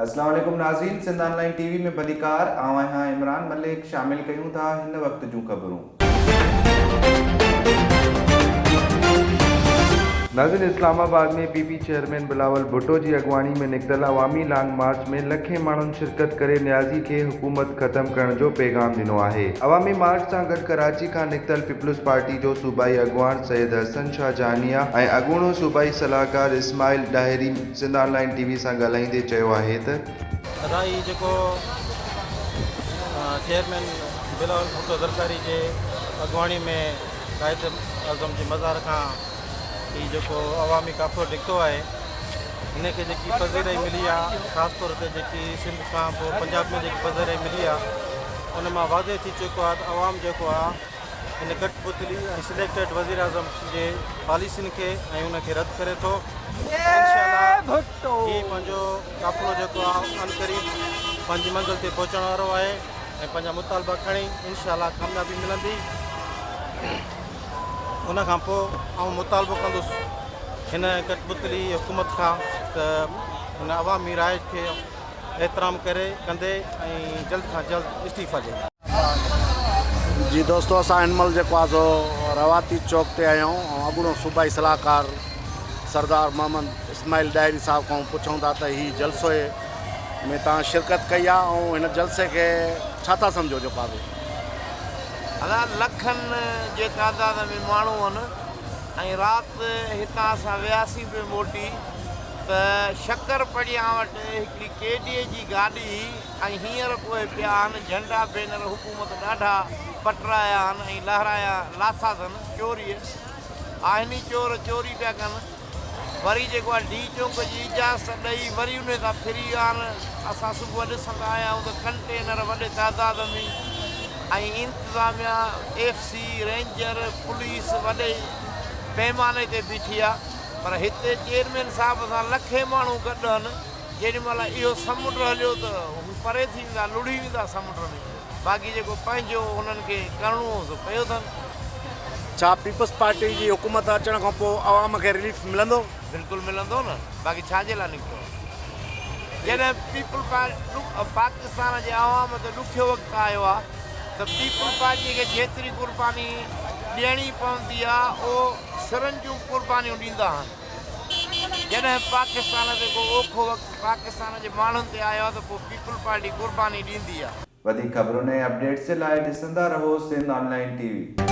अस्सलाम वालेकुम नाज़रीन, सिंध ऑनलाइन टीवी में बदिकार आवां इमरान मलिक शामिल कयूं था हिन वक्त जूं ख़बरूं। नाज़रीन, इस्लामाबाद में पीपी चेयरमैन बिलावल भुट्टो की अगवानी में निकतल अवामी लॉन्ग मार्च में लखें माण्हुनि शिरकत करे न्याज़ी के हुकूमत ख़त्म करण जो पैगाम दिनो आहे। अवामी मार्च सां गॾु कराची खां निकतल पीपल्स पार्टी जो सूबाई अगवान सैयद हसन शाह जानिया ऐं अॻूणो सूबाई सलाहकार इस्माइल डाहिरी सिंध ऑनलाइन टीवी सां ॻाल्हाईंदे चयो आहे त अदाई जेको चेयरमैन बिलावल भुट्टो ज़रदारी जे अगवाणी में कायद आज़म जे मज़ार खां ही जेको अवामी काफ़िलो निकितो आहे, हिनखे जेकी पज़ीराई मिली आहे, ख़ासि तौर ते जेकी सिंध खां पोइ पंजाब में जेकी पज़ीराई मिली आहे, उन मां वाज़े थी चुको आहे त अवाम जेको आहे हिन कठपुतली ऐं सिलेक्टेड वज़ीर आज़म जे पॉलिसियुनि खे ऐं उनखे रद्द करे थो। इंशाअल्लाह ही पंहिंजो काफ़िलो जेको आहे अनक़रीब पंहिंजी मंज़िल ते पहुचण वारो आहे ऐं पंहिंजा मुतालबा खणी इंशाअल्लाह कामयाबी मिलंदी। उन खां पोइ आउं मुतालबो कंदुसि हिन कठपुतली हुकूमत खां त हिन अवामी राय खे एतिराम करे कंदे ऐं जल्द खां जल्द इस्तीफ़ा ॾिए। जी दोस्तों, असां हिन महिल जेको आहे सो रवाती चौक ते आहियूं ऐं अॻूणो सूबाई सलाहकार सरदार मोहम्मद इस्माइल डायरी साहब खां पुछूं था त हीउ जलसो में तव्हां शिरकत कई आहे ऐं हिन जलसे खे छा था सम्झो जेको आहे? अदा लखनि जे तादाद में माण्हू आहिनि ऐं राति हितां असां वियासीं पे मोटी त शकर पड़िया वटि हिकिड़ी केडीअ जी गाॾी ऐं हींअर पोइ पिया आहिनि झंडा बैनर हुकूमत ॾाढा पटराया आहिनि ऐं लहराया लाथा अथनि चोरीअ आहिनि चोर चोरी पिया कनि। वरी जेको आहे डी चौक जी इजाज़त ॾेई वरी उन तां फिरी विया आहिनि। असां सुबुह ॾिसंदा आया आहियूं त कंटेनर वॾे तादाद में ऐं इंतिज़ामिया FC रेंजर पुलिस वॾे पैमाने ते बीठी आहे, पर हिते चेयरमैन साहिब सां लखे माण्हू गॾु आहिनि। जेॾी महिल इहो समुंड हलियो त हू परे थी वेंदा, लुड़ी वेंदा समुंड में। बाक़ी जेको पंहिंजो हुननि खे करिणो हो सो पियो अथनि। छा पीपल्स पार्टी जी हुकूमत अचण खां पोइ अवाम खे रिलीफ मिलंदो? बिल्कुल मिलंदो न, बाक़ी छाजे लाइ निकितो? जॾहिं पाकिस्तान जे अवाम ते ॾुखियो वक़्तु आयो आहे त पीपल पार्टी खे जेतिरी क़ुर्बानी ॾियणी पवंदी आहे उहो सिरनि जूं क़ुर्बानियूं ॾींदा आहिनि। जॾहिं पाकिस्तान ते को ओखो वक़्तु पाकिस्तान जे माण्हुनि ते आयो आहे त पोइ पीपल पार्टी क़ुर्बानी ॾींदी आहे। वधीक ख़बरुनि ऐं अपडेट्स जे लाइ ॾिसंदा रहो सिंध ऑनलाइन टीवी।